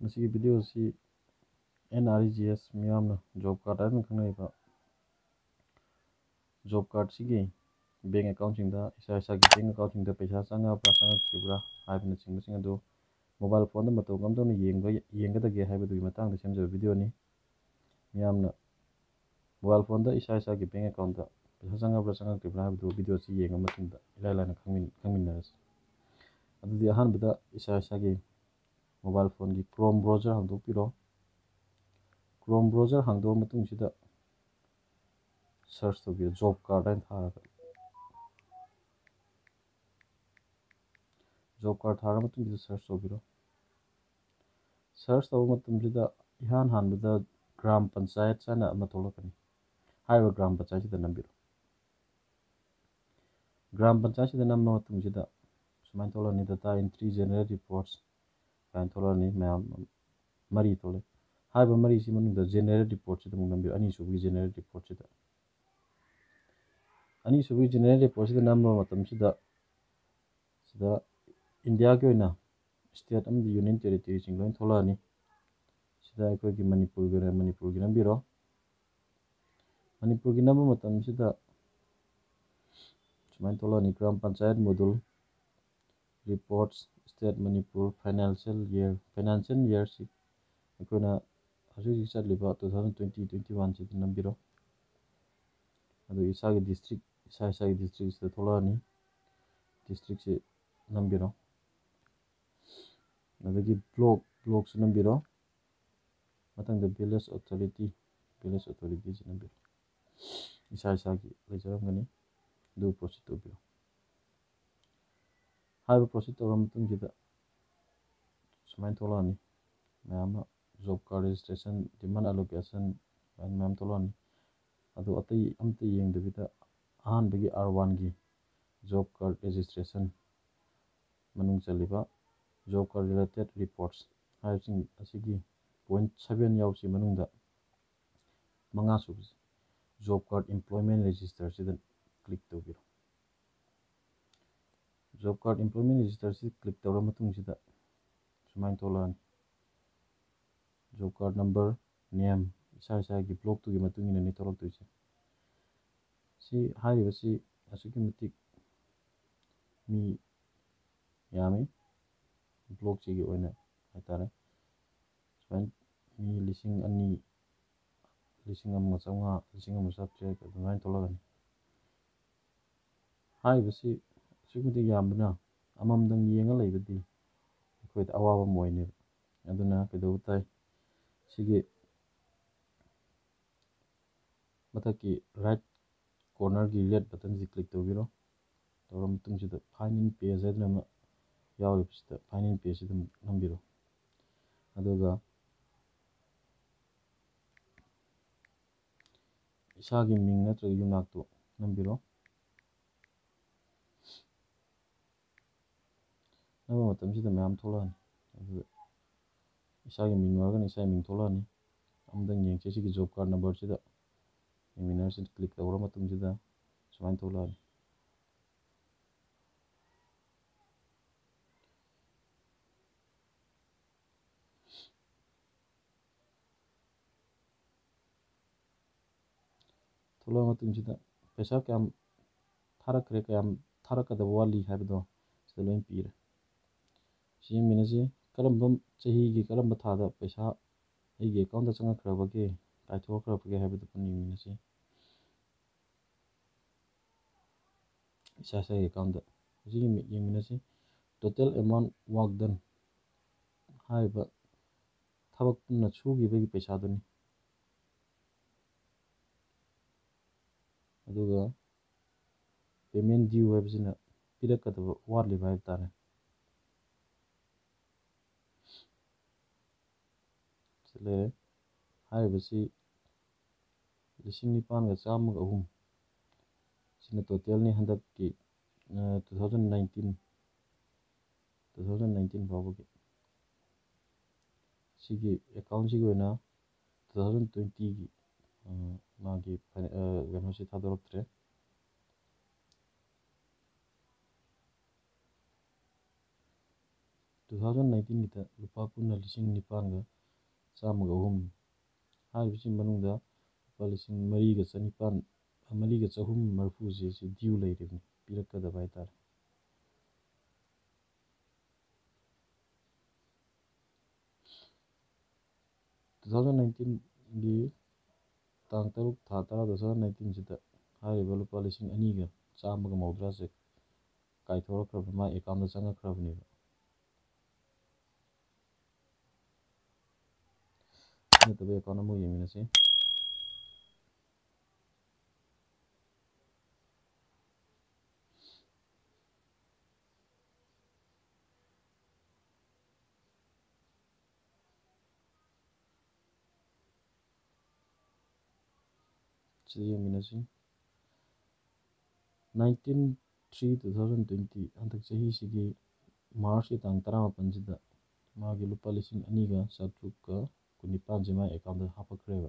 ꯃꯁꯤꯒꯤ ꯚꯤꯗꯤꯑꯣꯁꯤ NREGS ꯃꯤꯌꯥꯝꯅ job card ꯍꯥꯏꯅ ꯈꯪꯅꯔꯤꯕ ꯖꯣꯕ ꯀꯥꯔꯗꯁꯤꯒꯤ ꯕꯦꯡ ꯑꯦꯀꯥꯎꯟꯁꯤꯡꯗ ꯏꯁꯥꯒꯤ ꯕꯦꯡ ꯑꯦꯀꯥꯎꯟꯁꯤꯡꯗ ꯄꯩꯁꯥ ꯆꯪꯉꯕ꯭ꯔꯥ ꯆꯪꯉꯛꯇ꯭ꯔꯤꯕ꯭ꯔꯥ ꯍꯥꯏꯕꯅꯆꯤꯡꯕꯁꯤꯡ ꯑꯗꯨ ꯃꯣꯕꯥꯏꯜ ꯐꯣꯟꯗ ꯃꯇꯧ ꯀꯔꯝꯗꯧꯅ ꯌꯦꯡꯒꯗꯒꯦ ꯍꯥꯏꯕꯗꯨꯒꯤ ꯃꯇꯥꯡꯗ ꯁꯦꯝꯖꯕ ꯚꯤꯗꯤꯑꯣꯅꯤ꯫ ꯃꯤꯌꯥꯝꯅ ꯃꯣꯕꯥꯏꯜ ꯐꯣꯟꯗ ꯏꯁꯥꯒꯤ ꯕꯦꯡ ꯑꯦꯀꯥꯎꯟꯗ ꯄꯩꯁꯥ ꯆꯪꯉꯕ꯭ꯔꯥ ꯆꯪꯉꯛꯇ꯭ꯔꯤꯕ꯭ꯔꯥ ꯍꯥꯏꯕꯗꯨ ꯚꯤꯗꯤꯑꯣꯁꯤ ꯌꯦꯡꯉ ꯃꯇꯨꯡꯗ ꯏꯂꯥꯏ ꯂꯥꯏꯅ ꯈꯪꯃꯤꯟꯅꯔꯁꯤ꯫ ꯑꯗꯨꯗꯤ ꯑꯍꯥꯟꯕꯗ ꯏꯁꯥꯒꯤ ꯃꯣꯕꯥꯏꯜ ꯐꯣꯟꯒꯤ ꯀ꯭ꯔꯣꯝ ꯕ꯭ꯔꯣꯖꯔ ꯍꯥꯡꯗꯣꯛꯄꯤꯔꯣ꯫ ꯀ꯭ꯔꯣꯝ ꯕ꯭ꯔꯣꯖꯔ ꯍꯥꯡꯗꯣꯛꯑ ꯃꯇꯨꯡꯁꯤꯗ ꯁꯔꯆ ꯇꯧꯕꯤꯌꯨ ꯖꯣꯕ ꯀꯥꯔꯗ ꯍꯥꯏꯅ ꯊꯥꯔꯒ꯫ ꯖꯣꯕ ꯀꯥꯔꯗ ꯊꯥꯔ ꯃꯇꯨꯡꯁꯤꯗ ꯁꯔꯆ ꯇꯧꯕꯤꯔꯣ꯫ ꯁꯔꯆ ꯇꯧꯕ ꯃꯇꯝꯁꯤꯗ ꯏꯍꯥꯟ ꯍꯥꯟꯕꯗ ꯒ꯭ꯔꯥꯝ ꯄꯟꯆꯥꯌꯠ ꯍꯥꯏꯅ ꯑꯃ ꯊꯣꯛꯂꯛꯀꯅꯤ꯫ ꯍꯥꯏꯔꯤꯕ ꯒ꯭ꯔꯥꯝ ꯄꯟꯆꯥꯌꯠꯁꯤꯗ ꯅꯝꯕꯤꯔꯣ꯫ ꯒ꯭ꯔꯥꯝ ꯄꯟꯆꯥꯌꯠꯁꯤꯗ ꯅꯝꯕ ꯃꯇꯨꯡꯁꯤꯗ ꯁꯨꯃꯥꯏꯅ ꯊꯣꯛꯂꯛꯑꯅꯤ ꯗꯇꯥ ꯑꯦꯟꯇ꯭ꯔꯤ ꯖꯦꯅꯔꯦꯜ ꯔꯤꯄꯣꯔꯠꯁ ꯀꯥꯏꯅ ꯊꯣꯛꯂꯛꯑꯅꯤ ꯃꯌꯥꯝ ꯃꯔꯤ ꯊꯣꯛꯂꯛꯑꯦ꯫ ꯍꯥꯏꯔꯤꯕ ꯃꯔꯤꯁꯤ ꯃꯅꯨꯡꯗ ꯖꯦꯅꯔꯦꯜ ꯔꯤꯄꯣꯔꯠꯁꯤꯗ ꯑꯃꯨꯛ ꯅꯝꯕꯤꯌꯨ ꯑꯅꯤꯁꯨꯕꯒꯤ ꯖꯦꯅꯔꯦꯜ ꯔꯤꯄꯣꯔꯠꯁꯤꯗ꯫ ꯑꯅꯤꯁꯨꯕꯒꯤ ꯖꯦꯅꯔꯦꯜ ꯔꯤꯄꯣꯔꯠꯁꯤꯗ ꯅꯝꯕ ꯃꯇꯝꯁꯤꯗ ꯁꯤꯗ ꯏꯟꯗꯤꯌꯥꯒꯤ ꯑꯣꯏꯅ ꯁ꯭ꯇꯦꯠ ꯑꯃꯗꯤ ꯌꯨꯅꯤꯌꯟ ꯇꯦꯔꯤꯇꯣꯔꯤꯁꯤꯡ ꯂꯣꯏꯅ ꯊꯣꯛꯂꯛꯑꯅꯤ꯫ ꯁꯤꯗ ꯑꯩꯈꯣꯏꯒꯤ ꯃꯅꯤꯄꯨꯔꯒꯤ ꯅꯝꯕꯤꯔꯣ꯫ ꯃꯅꯤꯄꯨꯔꯒꯤ ꯅꯝꯕ ꯃꯇꯝꯁꯤꯗ ꯁꯨꯃꯥꯏꯅ ꯊꯣꯛꯂꯛꯑꯅꯤ gram panchayat module reports state Manipur financial ꯏꯌꯔꯁꯤ ꯑꯩꯈꯣꯏꯅ ꯍꯧꯖꯤꯛ ꯍꯧꯖꯤꯛ ꯆꯠꯂꯤꯕ 2020-21ꯁꯤꯗ ꯅꯝꯕꯤꯔꯣ꯫ ꯑꯗꯨ ꯏꯁꯥꯒꯤ ꯗꯤꯁꯇ꯭ꯔꯤꯛꯁꯤꯗ ꯊꯣꯛꯂꯛꯑꯅꯤ꯫ ꯗꯤꯁꯇ꯭ꯔꯤꯛꯁꯤ ꯅꯝꯕꯤꯔꯣ꯫ ꯑꯗꯒꯤ ꯕ꯭ꯂꯣꯛꯁꯨ ꯅꯝꯕꯤꯔꯣ꯫ ꯃꯊꯪꯗ ꯚꯤꯂꯦꯖ ꯑꯣꯊꯣꯔꯤꯇꯤꯁꯤ ꯅꯝꯕꯤꯔꯣ꯫ ꯏꯁꯥꯒꯤ ꯂꯩꯖꯔꯝꯒꯅꯤ ꯑꯗꯨ ꯄ꯭ꯔꯣꯁꯤꯠ ꯇꯧꯕꯤꯔꯣ꯫ ꯍꯥꯏꯔꯤꯕ ꯄ꯭ꯔꯣꯁꯤꯠ ꯇꯧꯔꯕ ꯃꯇꯨꯡꯁꯤꯗ ꯁꯨꯃꯥꯏꯅ ꯊꯣꯛꯂꯛꯑꯅꯤ ꯃꯌꯥꯝ ꯑꯃ ꯖꯣꯕ ꯀꯥꯔꯗ ꯔꯦꯖꯤꯁꯇ꯭ꯔꯦꯁꯟ ꯗꯤꯃꯥꯟ ꯑꯦꯂꯣꯀꯦꯁꯟ ꯃꯌꯥꯝ ꯊꯣꯛꯂꯛꯑꯅꯤ꯫ ꯑꯗꯨ ꯑꯇꯩ ꯑꯝꯇ ꯌꯦꯡꯗꯕꯤꯗ ꯑꯍꯥꯟꯕꯒꯤ R1ꯒꯤ ꯖꯣꯕ ꯀꯥꯔꯗ ꯔꯦꯖꯤꯁꯇ꯭ꯔꯦꯁꯟ ꯃꯅꯨꯡ ꯆꯜꯂꯤꯕ ꯖꯣꯕ ꯀꯥꯔꯗ ꯔꯤꯂꯦꯇꯦꯠ ꯔꯤꯄꯣꯔꯠꯁ ꯍꯥꯏꯕꯁꯤꯡ ꯑꯁꯤꯒꯤ ꯄꯣꯏꯟꯠ 7 ꯌꯥꯎꯁꯤ ꯃꯅꯨꯡꯗ ꯃꯉꯥꯁꯨꯕꯁꯤ ꯖꯣꯕ ꯀꯥꯔꯗ ꯏꯝꯄ꯭ꯂꯣꯏꯃꯦꯟ ꯔꯦꯖꯤꯁꯇꯔꯁꯤꯗ ꯀ꯭ꯂꯤꯛ ꯇꯧꯕꯤꯔꯣ꯫ ꯖꯣꯕ ꯀꯥꯔꯗ ꯏꯝꯄ꯭ꯂꯣꯏꯃꯦꯟ ꯔꯦꯖꯤꯁꯇꯔꯁꯤ ꯀ꯭ꯂꯤꯛ ꯇꯧꯔ ꯃꯇꯨꯡꯁꯤꯗ ꯁꯨꯃꯥꯏꯅ ꯊꯣꯛꯂꯛꯑꯅꯤ ꯖꯣꯕ ꯀꯥꯔꯗ ꯅꯝꯕꯔ ꯅꯦꯝ ꯏꯁꯥꯒꯤ ꯕ꯭ꯂꯣꯛꯇꯨꯒꯤ ꯃꯇꯨꯡ ꯏꯟꯅꯅꯤ ꯊꯣꯛꯂꯛꯇꯣꯏꯁꯦ꯫ ꯁꯤ ꯍꯥꯏꯔꯤꯕꯁꯤ ꯑꯁꯨꯛꯀꯤ ꯃꯇꯤꯛ ꯃꯤ ꯌꯥꯝꯃꯤ ꯕ꯭ꯂꯣꯛꯁꯤꯒꯤ ꯑꯣꯏꯅ ꯍꯥꯏꯇꯥꯔꯦ꯫ ꯁꯨꯃꯥꯏꯅ ꯃꯤ 2,000, 1,500, 1,300 ꯑꯗꯨꯃꯥꯏꯅ ꯊꯣꯛꯂꯛꯀꯅꯤ꯫ ꯍꯥꯏꯔꯤꯕꯁꯤ ꯑꯁꯨꯛꯀꯤ ꯃꯇꯤꯛ ꯌꯥꯝꯕꯅ ꯑꯃꯃꯝꯗꯪ ꯌꯦꯡꯉ ꯂꯩꯕꯗꯤ ꯑꯩꯈꯣꯏꯗ ꯑꯋꯥꯕ ꯑꯃ ꯑꯣꯏꯅꯦꯕ꯫ ꯑꯗꯨꯅ ꯀꯩꯗꯧꯕ ꯇꯥꯏ ꯁꯤꯒꯤ ꯃꯊꯛꯀꯤ ꯔꯥꯏꯠ ꯀꯣꯔꯅꯔꯒꯤ ꯔꯦꯠ ꯕꯇꯟꯁꯤ ꯀ꯭ꯂꯤꯛ ꯇꯧꯕꯤꯔꯣ꯫ ꯇꯧꯔ ꯃꯇꯨꯡꯁꯤꯗ ꯐꯥꯏꯟ ꯏꯟ ꯄꯦꯖ ꯍꯥꯏꯗꯅ ꯑꯃ ꯌꯥꯎꯔꯤꯕꯁꯤꯗ ꯐꯥꯏꯟ ꯏꯟ ꯄꯦꯖꯁꯤꯗ ꯅꯝꯕꯤꯔꯣ꯫ ꯑꯗꯨꯒ ꯏꯁꯥꯒꯤ ꯃꯤꯡ ꯅꯠꯇ꯭ꯔꯒ ꯌꯨꯝꯅꯥꯛꯇꯣ ꯅꯝꯕꯤꯔꯣ꯫ ꯅꯝꯕ ꯃꯇꯝꯁꯤꯗ ꯃꯌꯥꯝ ꯊꯣꯛꯂꯛꯑꯅꯤ꯫ ꯑꯗꯨꯒ ꯏꯁꯥꯒꯤ ꯃꯤꯡ ꯑꯣꯏꯔꯒꯅ ꯏꯁꯥꯒꯤ ꯃꯤꯡ ꯊꯣꯛꯂꯛꯑꯅꯤ꯫ ꯑꯃꯨꯛꯇꯪ ꯌꯦꯡꯁꯤ ꯁꯤꯒꯤ ꯖꯣꯕ ꯀꯥꯔꯗ ꯅꯝꯕꯔꯁꯤꯗ ꯌꯦꯡꯃꯤꯟꯅꯔꯁꯤ ꯀ꯭ꯂꯤꯛ ꯇꯧꯔ ꯃꯇꯨꯡꯁꯤꯗ ꯁꯨꯃꯥꯏꯅ ꯊꯣꯛꯂꯛꯑꯅꯤ꯫ ꯊꯣꯛꯂꯛꯑ ꯃꯇꯨꯡꯁꯤꯗ ꯄꯩꯁꯥ ꯀꯌꯥꯝ ꯊꯥꯔꯛꯈ꯭ꯔꯦ ꯀꯌꯥꯝ ꯊꯥꯔꯛꯀꯗꯕ ꯋꯥꯠꯂꯤ ꯍꯥꯏꯕꯗꯣ ꯁꯤꯗ ꯂꯣꯏ ꯄꯤꯔꯦ꯫ ꯁꯤ ꯌꯦꯡꯃꯤꯟꯅꯁꯤ ꯀꯔꯝꯕ ꯆꯍꯤꯒꯤ ꯀꯔꯝꯕ ꯊꯥꯗ ꯄꯩꯁꯥ ꯑꯩꯒꯤ ꯑꯦꯀꯥꯎꯟꯗ ꯆꯪꯉꯛꯈ꯭ꯔꯕꯒꯦ ꯀꯥꯏꯊꯣꯛꯈ꯭ꯔꯕꯒꯦ ꯍꯥꯏꯕꯗꯨ ꯄꯨꯟꯅ ꯌꯦꯡꯃꯤꯟꯅꯁꯤ꯫ ꯏꯁꯥꯒꯤ ꯑꯦꯀꯥꯎꯟꯗ ꯍꯧꯖꯤꯛ ꯌꯦꯡꯃꯤꯟꯅꯁꯤ ꯇꯣꯇꯦꯜ ꯑꯦꯃꯥꯎꯟ ꯋꯥꯔꯛ ꯗꯟ ꯍꯥꯏꯔꯤꯕ ꯊꯕꯛ ꯄꯨꯟꯅ ꯁꯨꯈꯤꯕꯒꯤ ꯄꯩꯁꯥꯗꯨꯅꯤ꯫ ꯑꯗꯨꯒ ꯄꯦꯃꯦꯟ ꯗ꯭ꯌꯨ ꯍꯥꯏꯕꯁꯤꯅ ꯄꯤꯔꯛꯀꯗꯕ ꯋꯥꯠꯂꯤꯕ ꯍꯥꯏꯕ ꯇꯥꯔꯦ꯫ ꯁꯤ ꯂꯩꯔꯦ ꯍꯥꯏꯔꯤꯕꯁꯤ 9,103 ꯁꯤꯅ ꯇꯣꯇꯦꯜꯅꯤ ꯍꯟꯗꯛꯀꯤ 2019 ꯐꯥꯎꯕꯒꯤ꯫ ꯁꯤꯒꯤ ꯑꯦꯀꯥꯎꯟꯁꯤꯒꯤ ꯑꯣꯏꯅ 2020ꯒꯤ ꯃꯥꯒꯤ ꯀꯩꯅꯣꯁꯤ ꯊꯥꯗꯣꯔꯛꯇ꯭ꯔꯦ꯫ 2019ꯒꯤꯗ ꯂꯨꯄꯥ ꯄꯨꯟꯅ 9,903 ꯍꯥꯏꯔꯤꯕꯁꯤꯡ ꯃꯅꯨꯡꯗ ꯂꯨꯄꯥ 4,330ꯁꯤ ꯗ꯭ꯌꯨ ꯂꯩꯔꯤꯕꯅꯤ, ꯄꯤꯔꯛꯀꯗꯕ ꯍꯥꯏꯇꯥꯔꯦ꯫ ꯇꯥꯡ 3 ꯊꯥ 10 2019ꯁꯤꯗ ꯍꯥꯏꯔꯤꯕ ꯂꯨꯄꯥ 2,130ꯁꯦ ꯀꯥꯏꯊꯣꯔꯛꯈ꯭ꯔꯕ, ꯃꯥꯒꯤ ꯑꯦꯀꯥꯎꯟꯗ ꯆꯪꯉꯛꯈ꯭ꯔꯕꯅꯦꯕ꯫ ꯅꯠꯇꯕ ꯑꯦꯀꯥꯎꯟ ꯑꯃ ꯌꯦꯡꯃꯤꯟꯅꯁꯤ꯫ ꯁꯤꯗ ꯌꯦꯡꯃꯤꯟꯅꯁꯤ꯫ 19/3/2020 ꯍꯟꯗꯛ ꯆꯍꯤꯁꯤꯒꯤ ꯃꯥꯔꯆꯀꯤ ꯇꯥꯡ 18ꯁꯤꯗ ꯃꯥꯒꯤ ꯂꯨꯄꯥ 2,419ꯁꯤ ꯃꯥꯒꯤ ꯑꯦꯀꯥꯎꯟꯗ ꯍꯥꯞꯄꯛꯈ꯭ꯔꯦꯕ꯫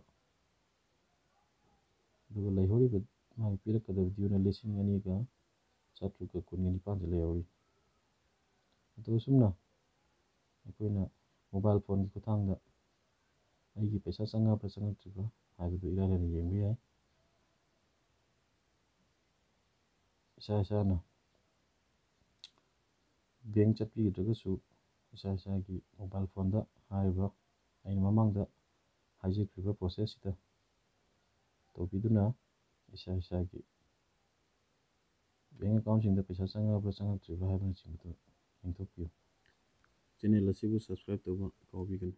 ꯑꯗꯨꯒ ꯂꯩꯍꯧꯔꯤꯕ ꯃꯥꯒꯤ ꯄꯤꯔꯛꯀꯗꯕ ꯗ꯭ꯌꯨꯅ 2,419ꯁꯤ ꯂꯩꯍꯧꯔꯤ꯫ ꯑꯗꯨꯒ ꯁꯨꯝꯅ ꯑꯩꯈꯣꯏꯅ ꯃꯣꯕꯥꯏꯜ ꯐꯣꯟꯒꯤ ꯈꯨꯠꯊꯥꯡꯗ ꯑꯩꯒꯤ ꯄꯩꯁꯥ ꯆꯪꯉꯛꯄ꯭ꯔꯥ ꯆꯪꯉꯛꯇ꯭ꯔꯤꯕ꯭ꯔꯥ ꯍꯥꯏꯕꯗꯨ ꯏꯔꯥꯏ ꯂꯥꯏꯅ ꯌꯦꯡꯕ ꯌꯥꯏ꯫ ꯏꯁꯥꯅ ꯕꯦꯡ ꯆꯠꯄꯤꯒꯗ꯭ꯔꯒꯁꯨ ꯏꯁꯥꯒꯤ ꯃꯣꯕꯥꯏꯜ ꯐꯣꯟꯗ ꯍꯥꯏꯔꯤꯕ ꯑꯩꯅ ꯃꯃꯥꯡꯗ ꯍꯥꯏꯖꯈ꯭ꯔꯤꯕ ꯄ꯭ꯔꯣꯁꯦꯁꯁꯤꯗ ꯇꯧꯕꯤꯗꯨꯅ ꯏꯁꯥꯒꯤ ꯕꯦꯡ ꯑꯦꯀꯥꯎꯟꯁꯤꯡꯗ ꯄꯩꯁꯥ ꯆꯪꯉꯛꯄ꯭ꯔꯥ ꯆꯪꯉꯛꯇ꯭ꯔꯤꯕ꯭ꯔꯥ ꯍꯥꯏꯕꯅꯆꯤꯡꯕꯗꯨ ꯌꯦꯡꯊꯣꯛꯄꯤꯌꯨ꯫ ꯆꯦꯅꯦꯜ ꯑꯁꯤꯕꯨ ꯁꯕꯁꯀ꯭ꯔꯥꯏꯕ ꯇꯧꯕ ꯀꯥꯎꯕꯤꯒꯅꯨ꯫